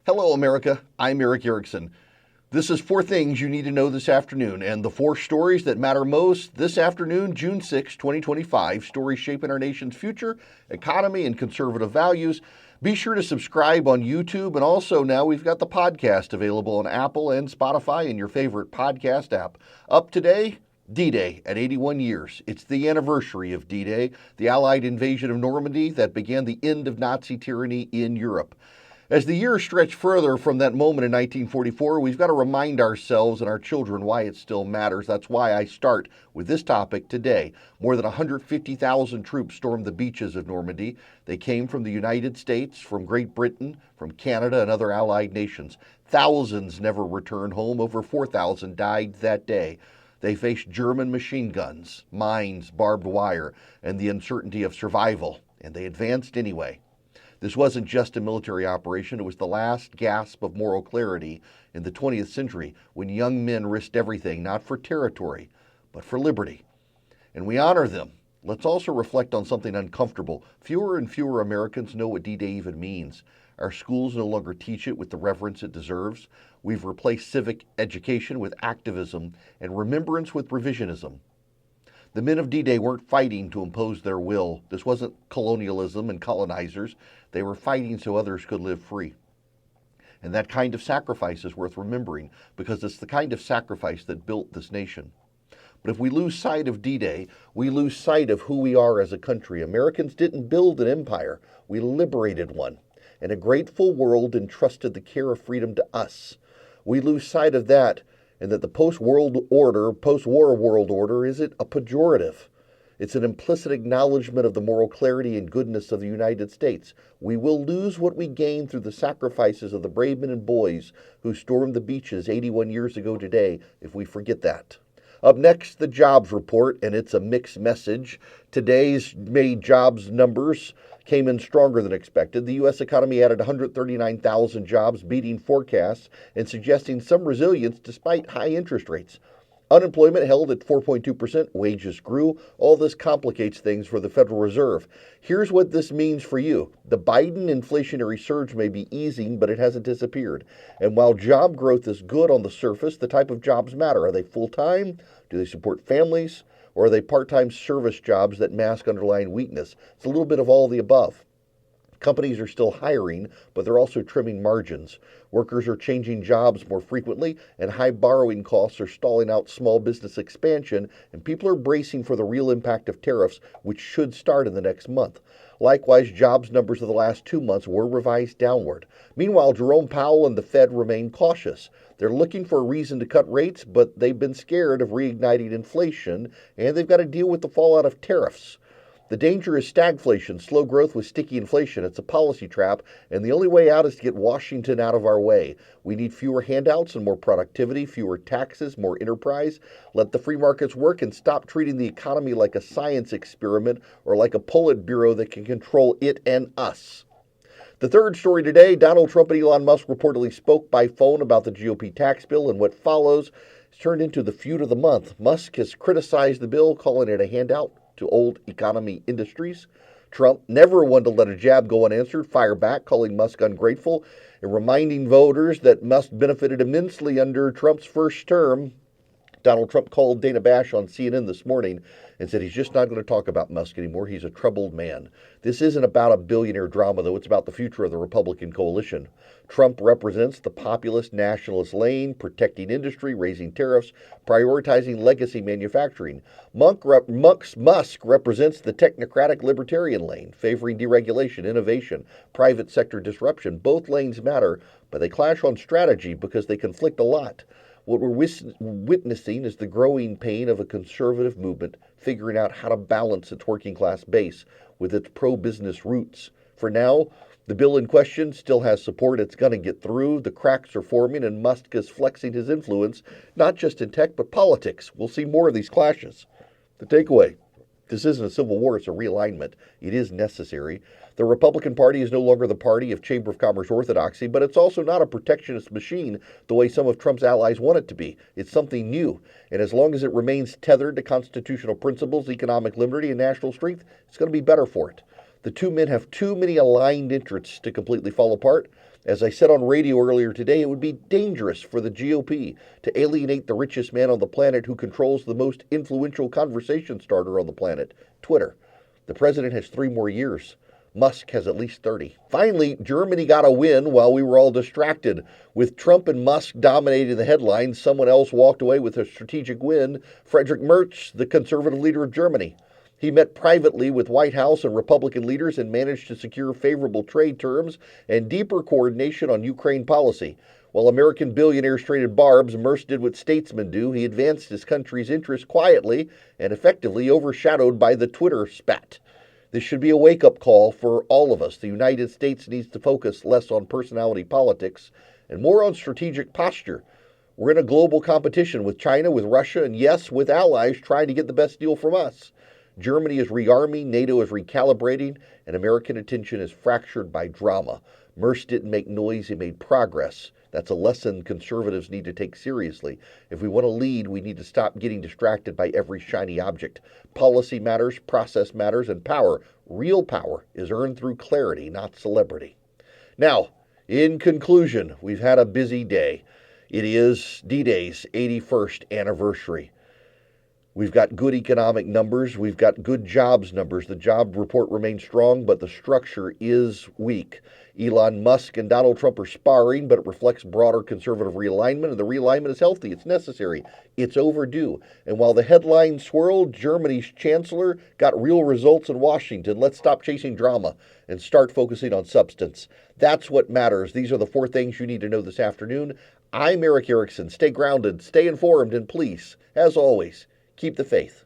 Hello, America. I'm Erick Erickson. This is 4 things you need to know this afternoon, and the 4 stories that matter most this afternoon, June 6, 2025, stories shaping our nation's future, economy, and conservative values. Be sure to subscribe on YouTube, and also now we've got the podcast available on Apple and Spotify and your favorite podcast app. Up today, D-Day at 81 years. It's the anniversary of D-Day, the Allied invasion of Normandy that began the end of Nazi tyranny in Europe. As the years stretch further from that moment in 1944, we've got to remind ourselves and our children why it still matters. That's why I start with this topic today. More than 150,000 troops stormed the beaches of Normandy. They came from the United States, from Great Britain, from Canada, and other allied nations. Thousands never returned home. Over 4,000 died that day. They faced German machine guns, mines, barbed wire, and the uncertainty of survival, and they advanced anyway. This wasn't just a military operation, it was the last gasp of moral clarity in the 20th century when young men risked everything, not for territory, but for liberty. And we honor them. Let's also reflect on something uncomfortable. Fewer and fewer Americans know what D-Day even means. Our schools no longer teach it with the reverence it deserves. We've replaced civic education with activism and remembrance with revisionism. The men of D-Day weren't fighting to impose their will. This wasn't colonialism and colonizers. They were fighting so others could live free. And that kind of sacrifice is worth remembering because it's the kind of sacrifice that built this nation. But if we lose sight of D-Day, we lose sight of who we are as a country. Americans didn't build an empire. We liberated one. And a grateful world entrusted the care of freedom to us. We lose sight of that, and that the post-war world order isn't a pejorative. It's an implicit acknowledgement of the moral clarity and goodness of the United States. We will lose what we gained through the sacrifices of the brave men and boys who stormed the beaches 81 years ago today if we forget that. Up next, the jobs report, and it's a mixed message. Today's May jobs numbers came in stronger than expected. The U.S. economy added 139,000 jobs, beating forecasts and suggesting some resilience despite high interest rates. Unemployment held at 4.2%, wages grew. All this complicates things for the Federal Reserve. Here's what this means for you. The Biden inflationary surge may be easing, but it hasn't disappeared. And while job growth is good on the surface, the type of jobs matter. Are they full-time? Do they support families? Or are they part-time service jobs that mask underlying weakness? It's a little bit of all the above. Companies are still hiring, but they're also trimming margins. Workers are changing jobs more frequently, and high borrowing costs are stalling out small business expansion, and people are bracing for the real impact of tariffs, which should start in the next month. Likewise, jobs numbers of the last 2 months were revised downward. Meanwhile, Jerome Powell and the Fed remain cautious. They're looking for a reason to cut rates, but they've been scared of reigniting inflation, and they've got to deal with the fallout of tariffs. The danger is stagflation, slow growth with sticky inflation. It's a policy trap, and the only way out is to get Washington out of our way. We need fewer handouts and more productivity, fewer taxes, more enterprise. Let the free markets work and stop treating the economy like a science experiment or like a Politburo that can control it and us. The third story today, Donald Trump and Elon Musk reportedly spoke by phone about the GOP tax bill, and what follows has turned into the feud of the month. Musk has criticized the bill, calling it a handout to old economy industries. Trump, never one to let a jab go unanswered, fire back, calling Musk ungrateful and reminding voters that Musk benefited immensely under Trump's first term. Donald Trump called Dana Bash on CNN this morning and said he's just not going to talk about Musk anymore. He's a troubled man. This isn't about a billionaire drama, though. It's about the future of the Republican coalition. Trump represents the populist nationalist lane, protecting industry, raising tariffs, prioritizing legacy manufacturing. Musk represents the technocratic libertarian lane, favoring deregulation, innovation, private sector disruption. Both lanes matter, but they clash on strategy because they conflict a lot. What we're witnessing is the growing pain of a conservative movement figuring out how to balance its working class base with its pro-business roots. For now, the bill in question still has support. It's going to get through. The cracks are forming, and Musk is flexing his influence, not just in tech, but politics. We'll see more of these clashes. The takeaway: this isn't a civil war, it's a realignment. It is necessary. The Republican Party is no longer the party of Chamber of Commerce orthodoxy, but it's also not a protectionist machine the way some of Trump's allies want it to be. It's something new, and as long as it remains tethered to constitutional principles, economic liberty, and national strength, it's going to be better for it. The two men have too many aligned interests to completely fall apart, As I said on radio earlier today, it would be dangerous for the GOP to alienate the richest man on the planet who controls the most influential conversation starter on the planet, Twitter. The president has 3 more years. Musk has at least 30. Finally, Germany got a win while we were all distracted. With Trump and Musk dominating the headlines, someone else walked away with a strategic win, Friedrich Merz, the conservative leader of Germany. He met privately with White House and Republican leaders and managed to secure favorable trade terms and deeper coordination on Ukraine policy. While American billionaires traded barbs, Merz did what statesmen do. He advanced his country's interests quietly and effectively, overshadowed by the Twitter spat. This should be a wake-up call for all of us. The United States needs to focus less on personality politics and more on strategic posture. We're in a global competition with China, with Russia, and yes, with allies trying to get the best deal from us. Germany is rearming, NATO is recalibrating, and American attention is fractured by drama. Merz didn't make noise, he made progress. That's a lesson conservatives need to take seriously. If we want to lead, we need to stop getting distracted by every shiny object. Policy matters, process matters, and power, real power, is earned through clarity, not celebrity. Now, in conclusion, we've had a busy day. It is D-Day's 81st anniversary. We've got good economic numbers. We've got good jobs numbers. The job report remains strong, but the structure is weak. Elon Musk and Donald Trump are sparring, but it reflects broader conservative realignment, and the realignment is healthy. It's necessary. It's overdue. And while the headlines swirled, Germany's chancellor got real results in Washington. Let's stop chasing drama and start focusing on substance. That's what matters. These are the 4 things you need to know this afternoon. I'm Erick Erickson. Stay grounded, stay informed, and please, as always, keep the faith.